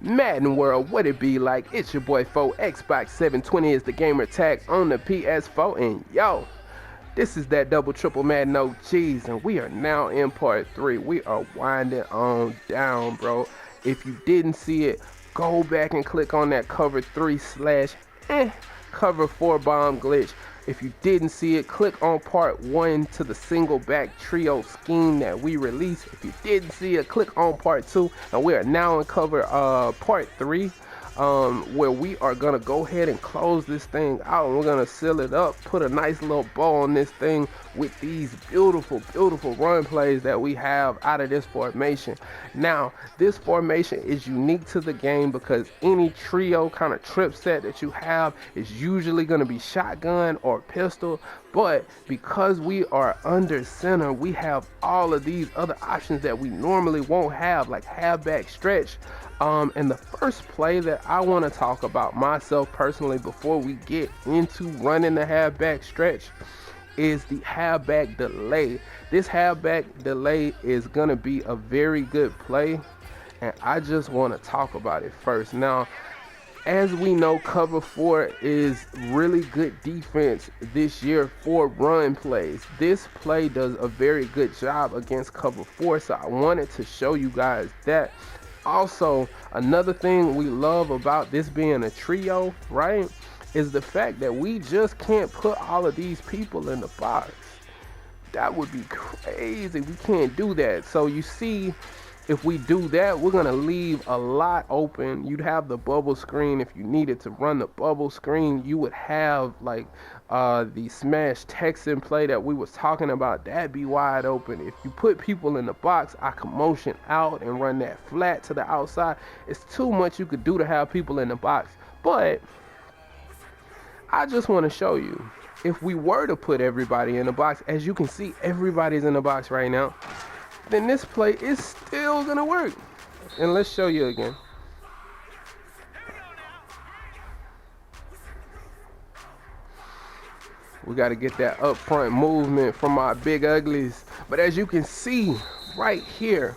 Madden World, what it be like? It's your boy Fo. Xbox 720 is the gamer tag on the PS4, and yo, this is that double triple Madden OGs, and we are now in part 3. We are winding on down, bro. If you didn't see it, go back and click on that cover 3 slash cover 4 bomb glitch. If you didn't see it, click on part 1 to the single back trio scheme that we released. If you didn't see it, click on part 2, and we are now in cover part 3. Where we are gonna go ahead and close this thing out. We're gonna seal it up, put a nice little bow on this thing with these beautiful run plays that we have out of this formation. Now, this formation is unique to the game because any trio kind of trip set that you have is usually gonna be shotgun or pistol, but because we are under center, we have all of these other options that we normally won't have, like halfback stretch. And the first play that I want to talk about myself personally before we get into running the halfback stretch is the halfback delay. This halfback delay is going to be a very good play, and I just want to talk about it first. Now, as we know, cover 4 is really good defense this year for run plays. This play does a very good job against cover 4, so I wanted to show you guys that. Also, another thing we love about this being a trio, right, is the fact that we just can't put all of these people in the box. That would be crazy. We can't do that. So you see, if we do that, we're going to leave a lot open. You'd have the bubble screen. If you needed to run the bubble screen, you would have like the smash Texan play that we was talking about. That'd be wide open. If you put people in the box, I can motion out and run that flat to the outside. It's too much you could do to have people in the box. But I just want to show you, if we were to put everybody in the box, as you can see, everybody's in the box right now, then this play is still gonna work. And let's show you again. We got to get that up front movement from our big uglies. But as you can see right here,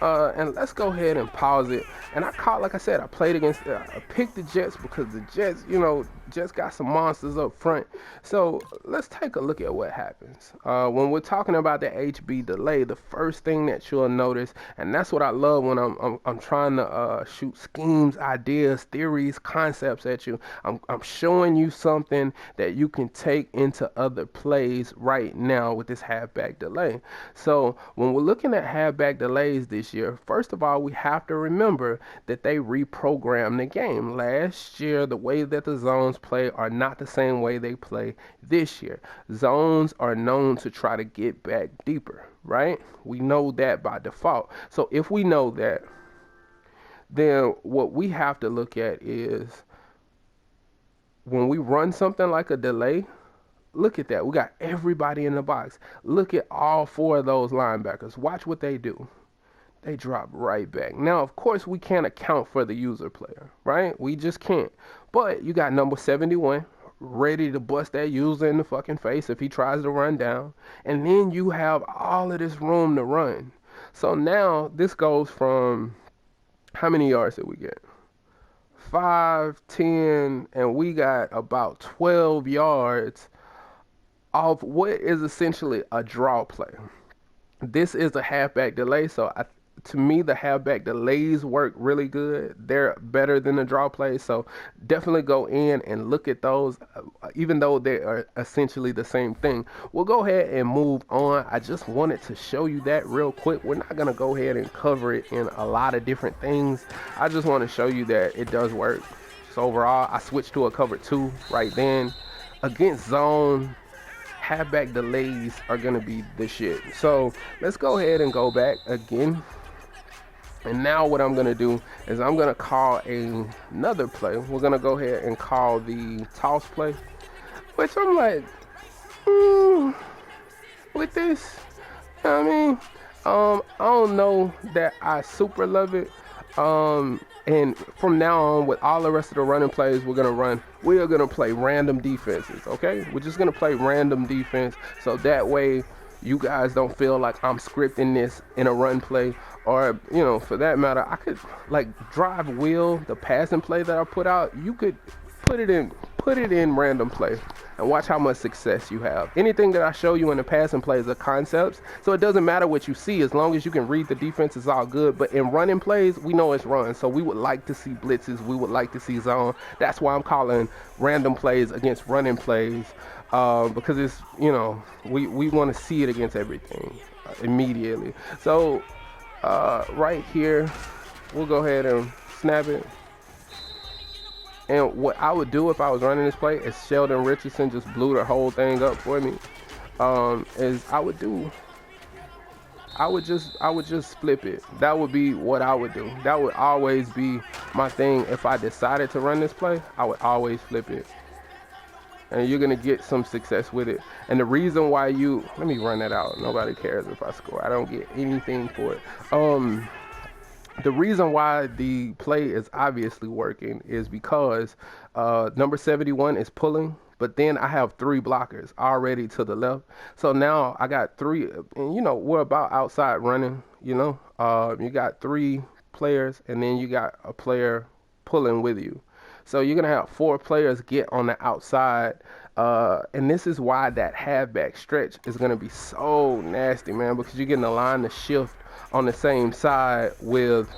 and let's go ahead and pause it. And like I said, I played against, I picked the Jets because the Jets, Jets got some monsters up front. So let's take a look at what happens. When we're talking about the HB delay, the first thing that you'll notice, and that's what I love when I'm trying to shoot schemes, ideas, theories, concepts at you. I'm showing you something that you can take into other plays right now with this halfback delay. So when we're looking at halfback delays this year, first of all, we have to remember that they reprogrammed the game. Last year, the way that the zones play are not the same way they play this year. Zones are known to try to get back deeper, right? We know that by default. So if we know that, then what we have to look at is when we run something like a delay, look at that. We got everybody in the box. Look at all 4 of those linebackers. Watch what they do. They drop right back. Now, of course, we can't account for the user player, right? We just can't. But you got number 71 ready to bust that user in the fucking face if he tries to run down. And then you have all of this room to run. So now this goes from, how many yards did we get? 5, 10, and we got about 12 yards of what is essentially a draw play. This is a halfback delay, so to me, the halfback delays work really good. They're better than the draw plays, so definitely go in and look at those, even though they are essentially the same thing. We'll go ahead and move on. I just wanted to show you that real quick. We're not going to go ahead and cover it in a lot of different things. I just want to show you that it does work. So overall, I switched to a cover 2 right then. Against zone, halfback delays are going to be the shit. So let's go ahead and go back again. And now what I'm going to do is I'm going to call another play. We're going to go ahead and call the toss play, which I'm like, with this, you know what I mean? I don't know that I super love it. And from now on, with all the rest of the running plays we are going to play random defenses, okay? We're just going to play random defense, so that way you guys don't feel like I'm scripting this in a run play, or for that matter, I could like drive wheel the passing play that I put out. You could put it in random play and watch how much success you have. Anything that I show you in the passing plays are concepts, so it doesn't matter what you see as long as you can read the defense. It's all good. But in running plays, we know it's run, so we would like to see blitzes, we would like to see zone. That's why I'm calling random plays against running plays, because it's we want to see it against everything immediately. So right here, we'll go ahead and snap it. And what I would do if I was running this play, is Sheldon Richardson just blew the whole thing up for me, is I would just flip it. That would be what I would do. That would always be my thing. If I decided to run this play, I would always flip it. And you're going to get some success with it. And the reason why let me run that out. Nobody cares if I score. I don't get anything for it. The reason why the play is obviously working is because number 71 is pulling, but then I have 3 blockers already to the left. So now I got 3, and we're about outside running, you got 3 players, and then you got a player pulling with you. So you're going to have 4 players get on the outside, and this is why that halfback stretch is going to be so nasty, man, because you're getting a line to shift on the same side with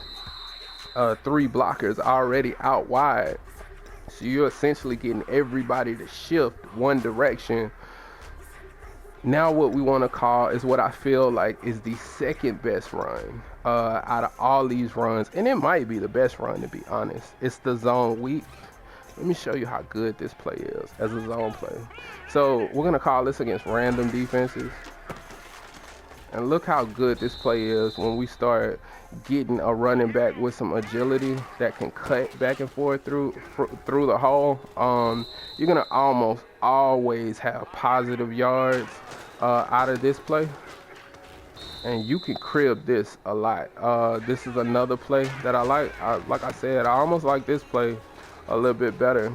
3 blockers already out wide. So you're essentially getting everybody to shift one direction. Now what we want to call is what I feel like is the second best run out of all these runs. And it might be the best run, to be honest. It's the zone week. Let me show you how good this play is as a zone play. So we're going to call this against random defenses. And look how good this play is when we start getting a running back with some agility that can cut back and forth through the hole. You're going to almost always have positive yards out of this play. And you can crib this a lot. This is another play that I like. Like I said, I almost like this play a little bit better.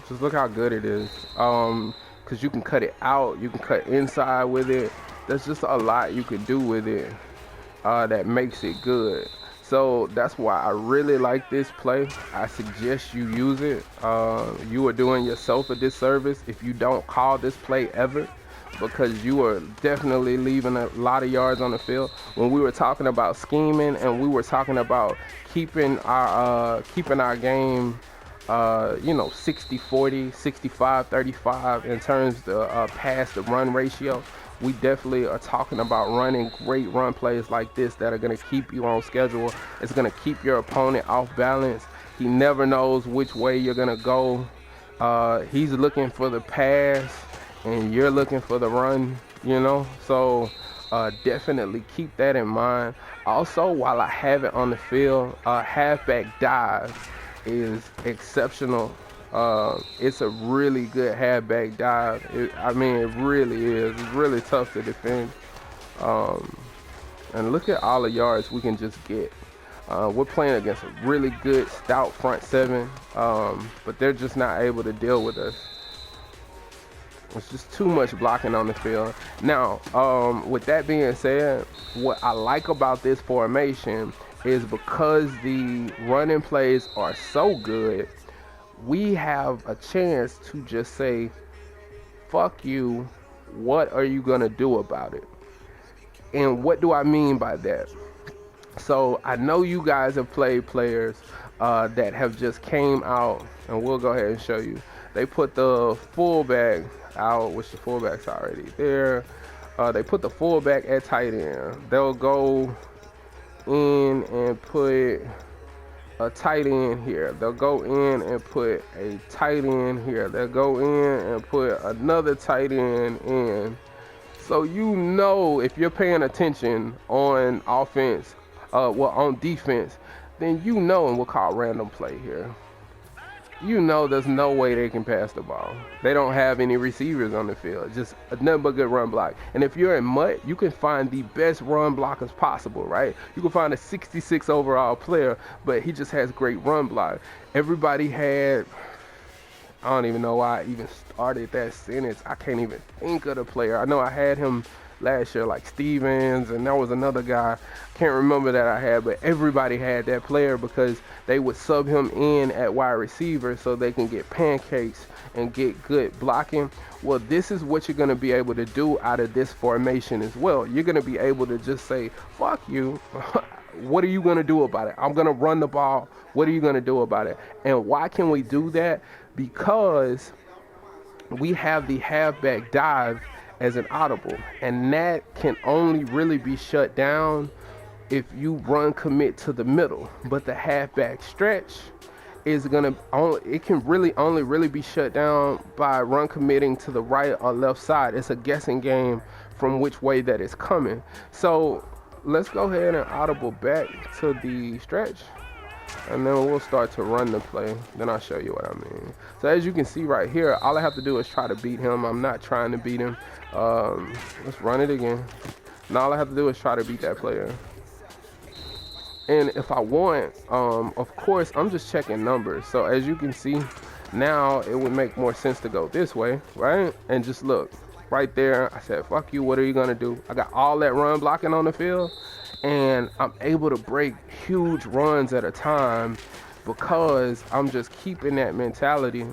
Just look how good it is. Because you can cut it out, you can cut inside with it. There's just a lot you can do with it that makes it good. So that's why I really like this play. I suggest you use it. You are doing yourself a disservice if you don't call this play ever, because you are definitely leaving a lot of yards on the field. When we were talking about scheming and we were talking about keeping our game 60-40, 65-35 in terms of pass to run ratio, we definitely are talking about running great run plays like this that are going to keep you on schedule. It's going to keep your opponent off balance. He never knows which way you're going to go. He's looking for the pass and you're looking for the run, so definitely keep that in mind. Also, while I have it on the field, halfback dive is exceptional. It's a really good halfback dive. It really is. It's really tough to defend. And look at all the yards we can just get. We're playing against a really good stout front seven, but they're just not able to deal with us. It's just too much blocking on the field. Now, with that being said, what I like about this formation is because the running plays are so good, we have a chance to just say, fuck you, what are you gonna do about it? And what do I mean by that? So I know you guys have played players that have just came out, and we'll go ahead and show you. They put the fullback out, which the fullback's already there. They put the fullback at tight end. They'll go in and put a tight end here. They'll go in and put a tight end here. They'll go in and put another tight end in. So if you're paying attention on offense, on defense, then and we'll call random play here. you know there's no way they can pass the ball. They don't have any receivers on the field. Just nothing but good run block. And if you're in MUT, you can find the best run blockers possible, right? You can find a 66 overall player, but he just has great run block. Everybody had, I don't even know why I even started that sentence. I can't even think of the player. I know I had him last year, like Stevens, and there was another guy. Can't remember that I had, but everybody had that player because they would sub him in at wide receiver so they can get pancakes and get good blocking. Well, this is what you're going to be able to do out of this formation as well. You're going to be able to just say, fuck you. What are you going to do about it? I'm going to run the ball. What are you going to do about it? And why can we do that? Because we have the halfback dive as an audible, and that can only really be shut down if you run commit to the middle. But the halfback stretch is gonna only, it can really only really be shut down by run committing to the right or left side. It's a guessing game from which way that is coming. So let's go ahead and audible back to the stretch, and then we'll start to run the play. Then I'll show you what I mean. So as you can see right here, all I have to do is try to beat him. I'm not trying to beat him. Let's run it again. And all I have to do is try to beat that player. And if I want, of course, I'm just checking numbers. So as you can see, now it would make more sense to go this way, right? And just look, right there, I said, fuck you, what are you gonna do? I got all that run blocking on the field, and I'm able to break huge runs at a time because I'm just keeping that mentality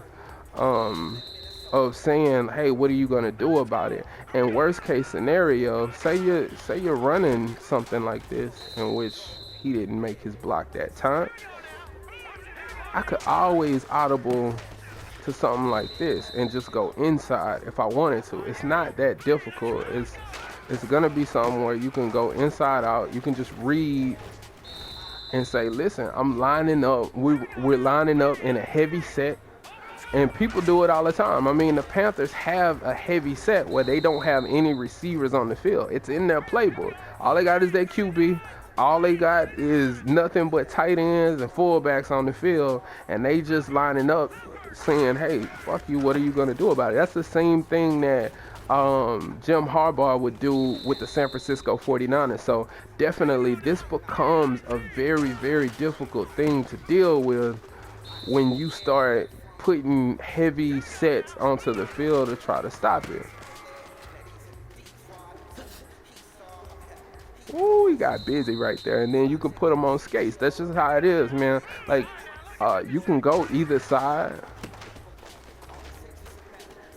of saying, hey, what are you gonna do about it? And worst case scenario, say you're running something like this in which he didn't make his block that time, I could always audible to something like this and just go inside if I wanted to. It's not that difficult. It's gonna be something where you can go inside out. You can just read and say, listen, I'm lining up. We're lining up in a heavy set. And people do it all the time. I mean, the Panthers have a heavy set where they don't have any receivers on the field. It's in their playbook. All they got is their QB. All they got is nothing but tight ends and fullbacks on the field. And they just lining up saying, hey, fuck you, what are you going to do about it? That's the same thing that Jim Harbaugh would do with the San Francisco 49ers. So definitely this becomes a very, very difficult thing to deal with when you start putting heavy sets onto the field to try to stop it. Ooh, he got busy right there. And then you can put him on skates. That's just how it is, man. Like, you can go either side,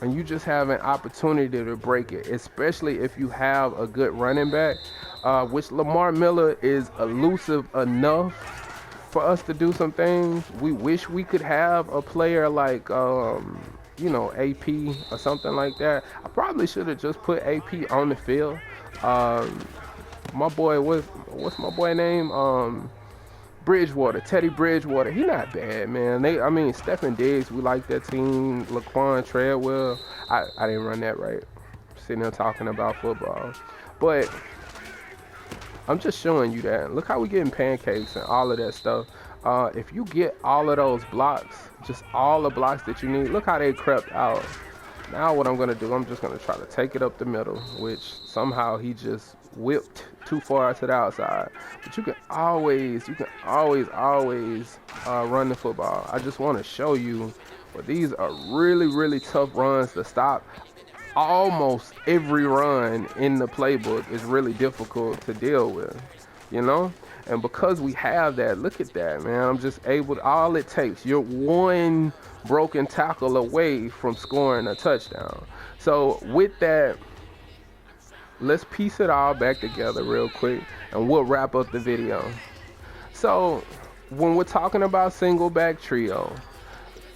and you just have an opportunity to break it, especially if you have a good running back, which Lamar Miller is elusive enough for us to do some things. We wish we could have a player like, AP or something like that. I probably should have just put AP on the field. My boy, what's my boy name? Bridgewater, Teddy Bridgewater. He not bad, man. Stephen Diggs, we like that team. Laquan Treadwell. I didn't run that right. Sitting there talking about football, but I'm just showing you that. Look how we getting pancakes and all of that stuff. If you get all of those blocks, just all the blocks that you need, look how they crept out. Now what I'm going to do, I'm just going to try to take it up the middle, which somehow he just whipped too far to the outside. But you can always run the football. I just want to show you, but these are really, really tough runs to stop. Almost every run in the playbook is really difficult to deal with, and because we have that, look at that, man. I'm just able to, all it takes, you're one broken tackle away from scoring a touchdown. So with that, let's piece it all back together real quick and we'll wrap up the video. So when we're talking about single back trio,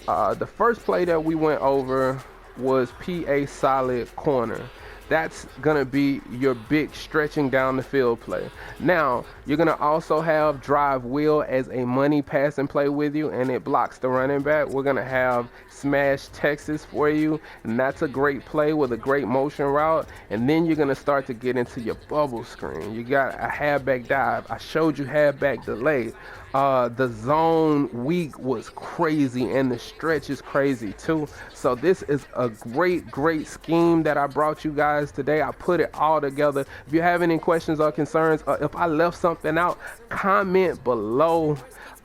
the first play that we went over was PA solid corner. That's going to be your big stretching down the field play. Now, you're going to also have drive wheel as a money passing play with you, and it blocks the running back. We're going to have smash Texas for you, and that's a great play with a great motion route. And then you're going to start to get into your bubble screen. You got a halfback dive. I showed you halfback delay. The zone week was crazy, and the stretch is crazy too. So this is a great scheme that I brought you guys today. I put it all together. If you have any questions or concerns, if I left something out, comment below,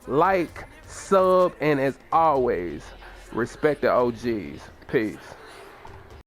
like, sub, and as always, respect the OGs. Peace.